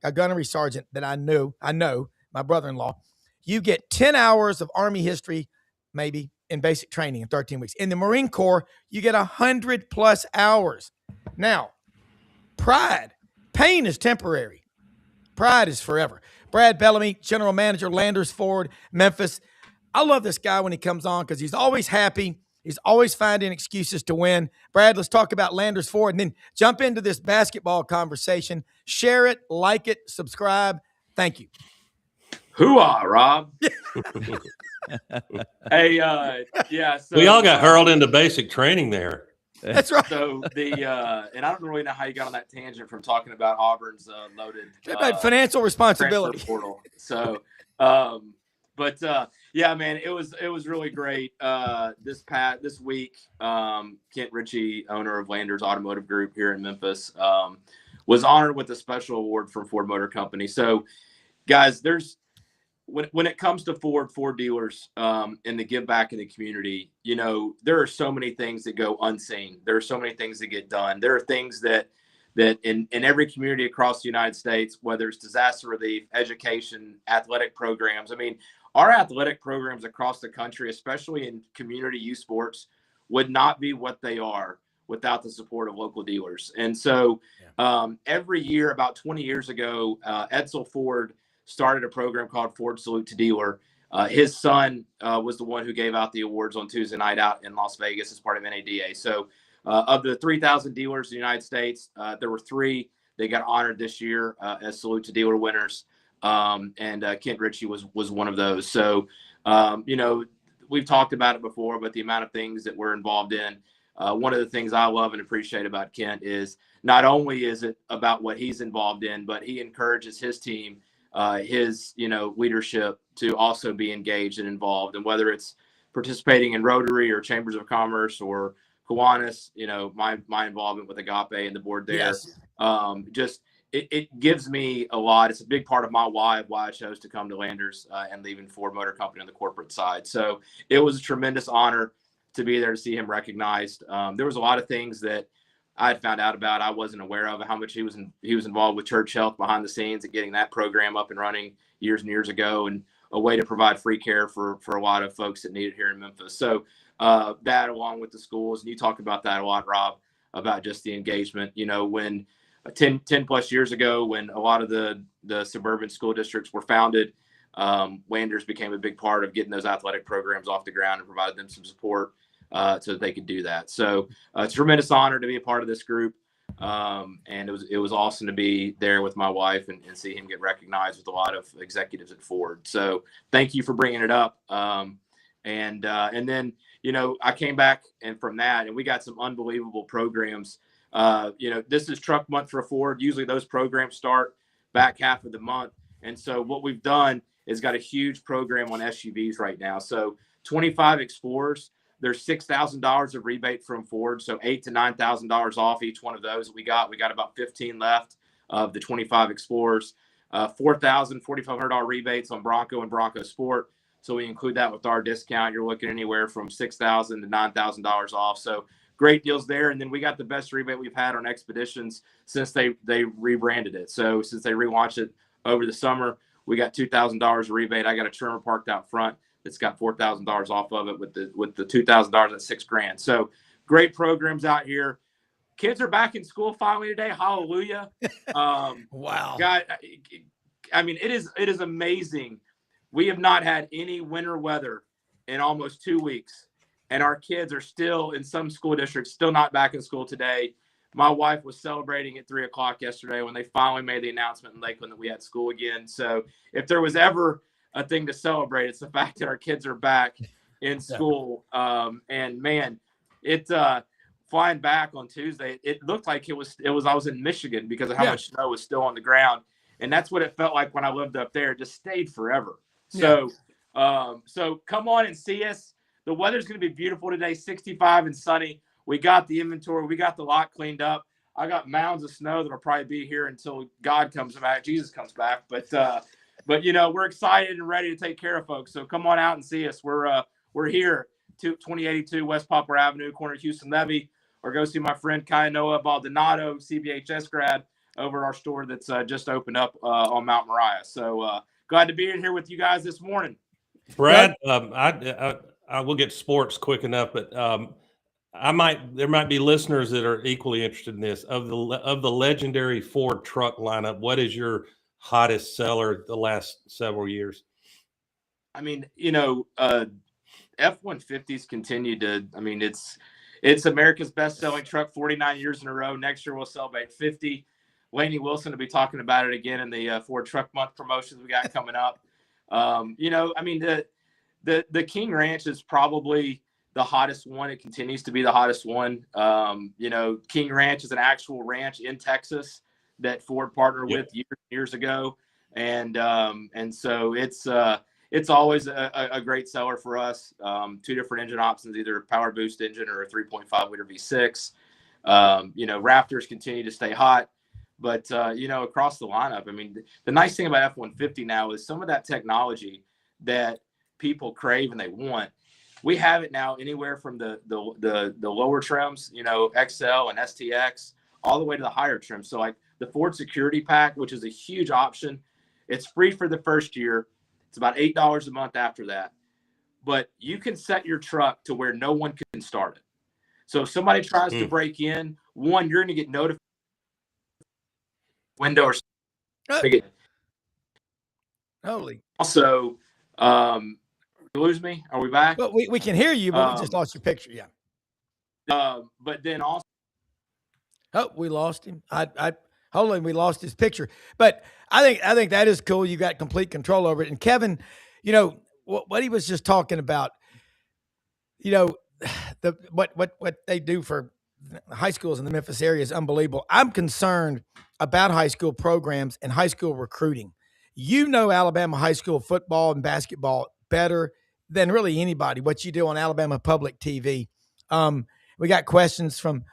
a gunnery sergeant that I know my brother-in-law, you get 10 hours of Army history, maybe, in basic training in 13 weeks. In the Marine Corps, you get 100+ hours. Now, pride, pain is temporary. Pride is forever. Brad Bellamy, General Manager, Landers Ford, Memphis. I love this guy when he comes on because he's always happy. He's always finding excuses to win. Brad, let's talk about Landers Ford and then jump into this basketball conversation. Share it, like it, subscribe. Thank you. Hoo-ah, Rob. Hey, yeah. So We all got hurled into basic training there. That's right. So and I don't really know how you got on that tangent from talking about Auburn's loaded financial responsibility transfer portal. So, yeah, man, it was really great. This week, Kent Ritchie, owner of Landers Automotive Group here in Memphis, was honored with a special award from Ford Motor Company. So, guys, when it comes to Ford dealers and the give back in the community, you know, there are so many things that go unseen. There are so many things that get done. There are things that in every community across the United States, whether it's disaster relief, education, athletic programs. I mean, our athletic programs across the country, especially in community youth sports, would not be what they are without the support of local dealers. And so every year, about 20 years ago, Edsel Ford started a program called Ford Salute to Dealer. His son was the one who gave out the awards on Tuesday night out in Las Vegas as part of NADA. So of the 3,000 dealers in the United States, there were 3 that got honored this year as Salute to Dealer winners. And Kent Ritchie was one of those. So, you know, we've talked about it before, but the amount of things that we're involved in, one of the things I love and appreciate about Kent is not only is it about what he's involved in, but he encourages his team, his, you know, leadership to also be engaged and involved. And whether it's participating in Rotary or Chambers of Commerce or Kiwanis, you know, my involvement with Agape and the board there, Yes. It gives me a lot. It's a big part of my why I chose to come to Landers and leaving Ford Motor Company on the corporate side. So it was a tremendous honor to be there to see him recognized. There was a lot of things that I had found out about I wasn't aware of, how much he was involved with Church Health behind the scenes and getting that program up and running years and years ago, and a way to provide free care for a lot of folks that need it here in Memphis. So that, along with the schools, and you talk about that a lot, Rob, about just the engagement. You know, when 10 plus years ago, when a lot of the suburban school districts were founded, Landers became a big part of getting those athletic programs off the ground and provided them some support so that they could do that. So it's a tremendous honor to be a part of this group. And it was awesome to be there with my wife and see him get recognized with a lot of executives at Ford. So thank you for bringing it up. And then, you know, I came back and from that, and we got some unbelievable programs. You know, this is truck month for Ford. Usually those programs start back half of the month. And so what we've done is got a huge program on SUVs right now. So 25 Explorers, there's $6,000 of rebate from Ford. So $8,000 to $9,000 off each one of those that we got. We got about 15 left of the 25 Explorers, $4,000, $4,500 rebates on Bronco and Bronco Sport. So we include that with our discount. You're looking anywhere from $6,000 to $9,000 off. So great deals there. And then we got the best rebate we've had on Expeditions since they rebranded it. So since they relaunched it over the summer, we got $2,000 rebate. I got a trimmer parked out front that's got $4,000 off of it with the $2,000 at $6,000. So great programs out here. Kids are back in school finally today. Hallelujah. Wow. God, I mean, it is amazing. We have not had any winter weather in almost 2 weeks, and our kids are still in some school districts still not back in school today. My wife was celebrating at 3:00 yesterday when they finally made the announcement in Lakeland that we had school again. So if there was ever a thing to celebrate, it's the fact that our kids are back in school. And man, flying back on Tuesday, it looked like I was in Michigan because of how much snow was still on the ground. And that's what it felt like when I lived up there. It just stayed forever. So, so come on and see us. The weather's going to be beautiful today, 65 and sunny. We got the inventory. We got the lot cleaned up. I got mounds of snow that'll probably be here until God comes back, Jesus comes back. But you know, we're excited and ready to take care of folks. So come on out and see us. We're here, 2082 West Poplar Avenue, corner of Houston Levy, or go see my friend Noah Baldonado, CBHS grad, over at our store that's just opened up on Mount Moriah. So Glad to be in here with you guys this morning. Brad, I will get sports quick enough, but there might be listeners that are equally interested in this. Of the legendary Ford truck lineup, what is your hottest seller the last several years? I mean, F-150s continue to. I mean, it's America's best-selling truck 49 years in a row. Next year we'll celebrate 50. Laney Wilson will be talking about it again in the Ford Truck Month promotions we got coming up. I mean, the King Ranch is probably the hottest one. It continues to be the hottest one. King Ranch is an actual ranch in Texas that Ford partnered with years ago, and so it's always a great seller for us. Two different engine options, either a power boost engine or a 3.5 liter V6. Raptors continue to stay hot, but across the lineup, I mean, the nice thing about F-150 now is some of that technology that people crave and they want. We have it now anywhere from the lower trims, XL and STX, all the way to the higher trims. So like the Ford Security Pack, which is a huge option, it's free for the first year. It's about $8 a month after that. But you can set your truck to where no one can start it. So if somebody tries to break in, one, you're going to get notified. Window or Holy. Also, you lose me? Are we back? Well, we can hear you, but we just lost your picture. Yeah. But then also, we lost him. Hold on, we lost his picture. But I think that is cool. You got complete control over it. And Kevin, what he was just talking about, what they do for high schools in the Memphis area is unbelievable. I'm concerned about high school programs and high school recruiting. Alabama high school football and basketball better than really anybody, what you do on Alabama public TV. We got questions from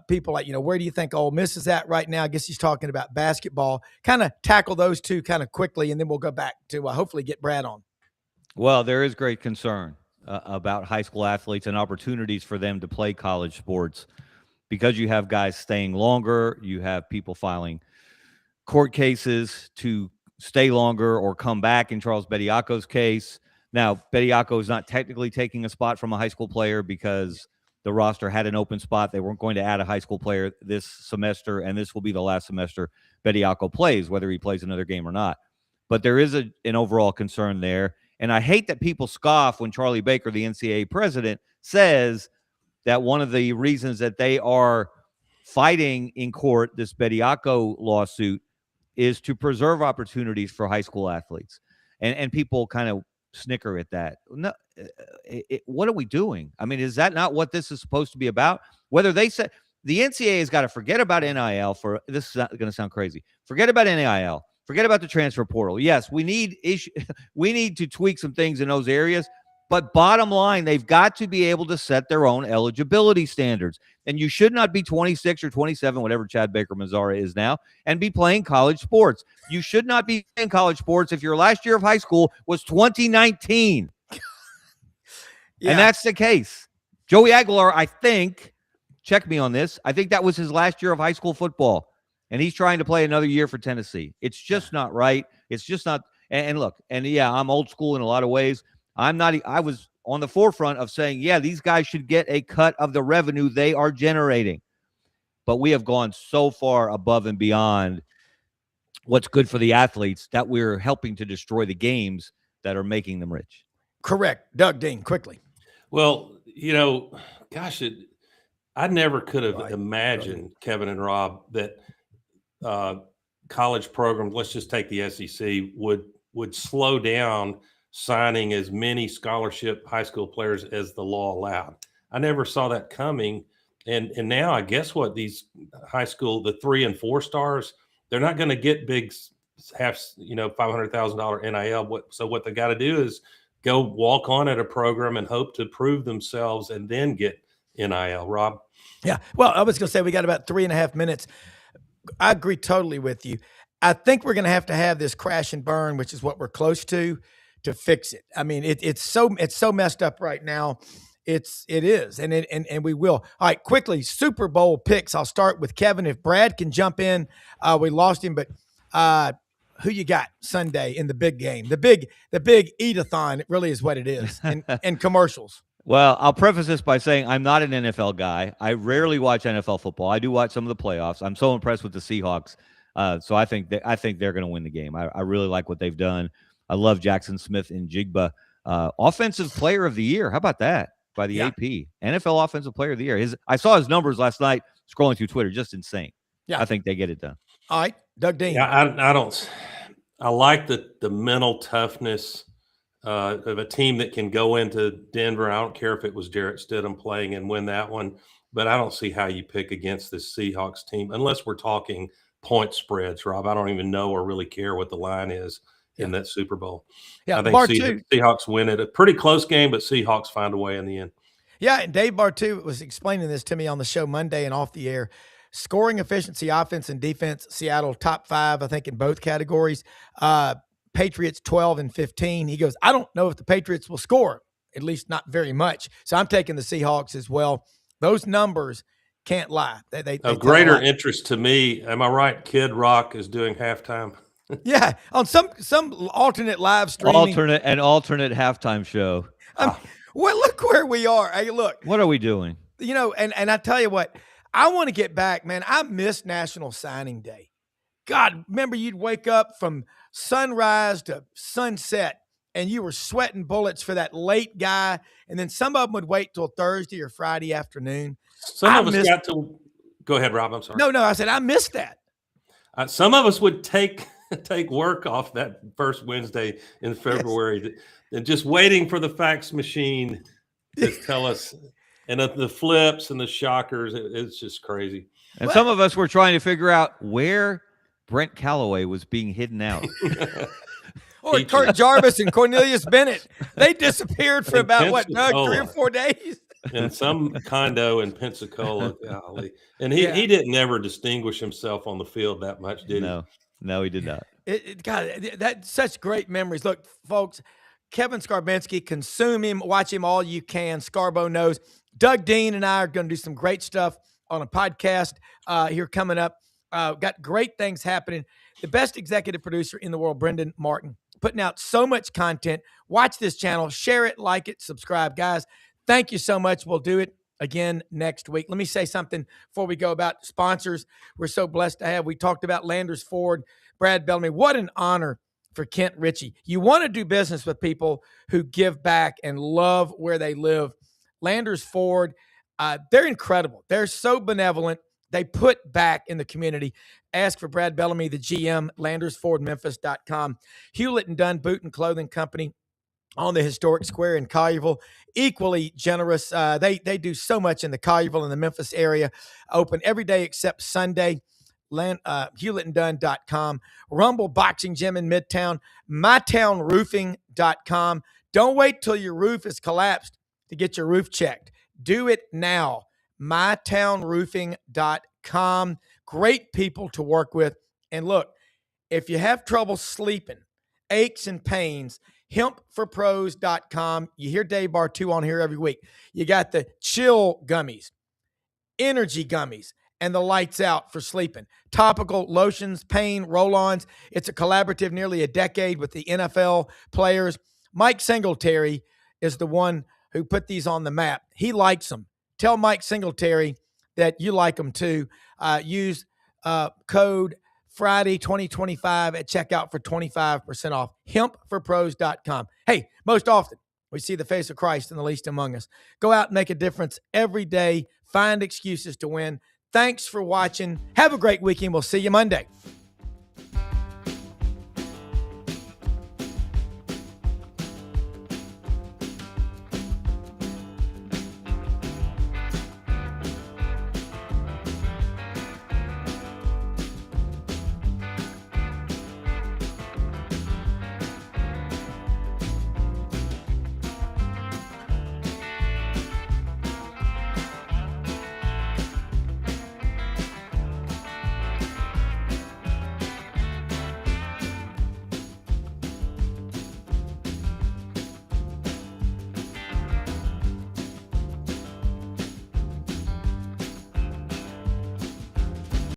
people like, where do you think Ole Miss is at right now? I guess he's talking about basketball. Kind of tackle those two kind of quickly, and then we'll go back to hopefully get Brad on. Well, there is great concern about high school athletes and opportunities for them to play college sports because you have guys staying longer. You have people filing court cases to stay longer or come back in Charles Bediaco's case. Now, Bediaco is not technically taking a spot from a high school player because the roster had an open spot. They weren't going to add a high school player this semester, and this will be the last semester Bediaco plays, whether he plays another game or not. But there is an overall concern there. And I hate that people scoff when Charlie Baker, the NCAA president, says that one of the reasons that they are fighting in court this Bediaco lawsuit is to preserve opportunities for high school athletes. And people kind of snicker at that. No, what are we doing? I mean, is that not what this is supposed to be about? Whether they say the NCAA has got to forget about NIL for this is going to sound crazy. Forget about NIL. Forget about the transfer portal. Yes, we need to tweak some things in those areas. But bottom line, they've got to be able to set their own eligibility standards. And you should not be 26 or 27, whatever Chad Baker-Mazara is now, and be playing college sports. You should not be playing college sports if your last year of high school was 2019. Yeah. And that's the case. Joey Aguilar, I think, check me on this, I think that was his last year of high school football. And he's trying to play another year for Tennessee. It's just not right. It's just not. And look, and yeah, I'm old school in a lot of ways. I was on the forefront of saying, yeah, these guys should get a cut of the revenue they are generating. But we have gone so far above and beyond what's good for the athletes that we're helping to destroy the games that are making them rich. Correct. Doug Dean, quickly. Well, gosh, I never could have imagined, Kevin and Rob, that college programs, let's just take the SEC, would slow down signing as many scholarship high school players as the law allowed. I never saw that coming. And now I guess what these high school, the 3 and 4 stars, they're not going to get big $500,000 NIL. So what they got to do is go walk on at a program and hope to prove themselves and then get NIL. Rob? Yeah. Well, I was going to say we got about 3.5 minutes. I agree totally with you. I think we're going to have this crash and burn, which is what we're close to fix it. I mean, it's so messed up right now. It is, and we will. All right, quickly, Super Bowl picks. I'll start with Kevin. If Brad can jump in, we lost him, but who you got Sunday in the big game, the big eat-a-thon. It really is what it is, and commercials. Well, I'll preface this by saying I'm not an NFL guy. I rarely watch NFL football. I do watch some of the playoffs. I'm so impressed with the Seahawks. So I think they're going to win the game. I really like what they've done. I love Jackson Smith and Jigba. Offensive Player of the Year. How about that by the AP? NFL Offensive Player of the Year. I saw his numbers last night scrolling through Twitter. Just insane. Yeah. I think they get it done. All right, Doug Dean. Yeah, I like the mental toughness of a team that can go into Denver. I don't care if it was Jarrett Stidham playing and win that one, but I don't see how you pick against this Seahawks team unless we're talking point spreads, Rob. I don't even know or really care what the line is in that Super Bowl. Yeah, I think Seahawks win it. A pretty close game, but Seahawks find a way in the end. Yeah, and Dave Bartu was explaining this to me on the show Monday and off the air. Scoring efficiency, offense and defense, Seattle top 5, I think, in both categories. Patriots 12 and 15. He goes, I don't know if the Patriots will score, at least not very much. So I'm taking the Seahawks as well. Those numbers can't lie. They of greater interest to me, am I right? Kid Rock is doing halftime. Yeah, on some alternate live streaming. Alternate halftime show. Well, look where we are. Hey, look. What are we doing? You know, and I tell you what, I want to get back, man. I miss National Signing Day. God, remember you'd wake up from sunrise to sunset and you were sweating bullets for that late guy, and then some of them would wait till Thursday or Friday afternoon. Some of us got to – go ahead, Rob. I'm sorry. No, I said I missed that. Some of us would take work off that first Wednesday in February and just waiting for the fax machine to tell us. And the flips and the shockers, it's just crazy. And some of us were trying to figure out where Brent Callaway was being hidden out. Or Kurt Jarvis and Cornelius Bennett. They disappeared for about, Doug, 3 or 4 days? In some condo in Pensacola. Golly. And he didn't ever distinguish himself on the field that much, did he? No, he did not. God, that's such great memories. Look, folks, Kevin Scarbinsky, consume him, watch him all you can. Scarbo Knows. Doug Dean and I are going to do some great stuff on a podcast here coming up. Got great things happening. The best executive producer in the world, Brendan Martin, putting out so much content. Watch this channel, share it, like it, subscribe. Guys, thank you so much. We'll do it again next week. Let me say something before we go about sponsors we're so blessed to have. We talked about Landers Ford, Brad Bellamy. What an honor for Kent Ritchie. You want to do business with people who give back and love where they live. Landers Ford, they're incredible. They're so benevolent. They put back in the community. Ask for Brad Bellamy, the GM, LandersFordMemphis.com. Hewlett and Dunn Boot and Clothing Company on the historic square in Collierville. Equally generous. They do so much in the Collierville and the Memphis area. Open every day except Sunday. HewlettandDunn.com. Rumble Boxing Gym in Midtown. MyTownRoofing.com. Don't wait till your roof is collapsed to get your roof checked. Do it now. MyTownRoofing.com. Great people to work with. And look, if you have trouble sleeping, aches and pains, hempforpros.com. You hear Dave Bartu on here every week. You got the chill gummies, energy gummies, and the lights out for sleeping. Topical lotions, pain, roll-ons. It's a collaborative nearly a decade with the NFL players. Mike Singletary is the one who put these on the map. He likes them. Tell Mike Singletary that you like them too. Use code Friday 2025 at checkout for 25% off. Hempforpros.com. Hey, most often we see the face of Christ in the least among us. Go out and make a difference every day. Find excuses to win. Thanks for watching. Have a great weekend. We'll see you Monday.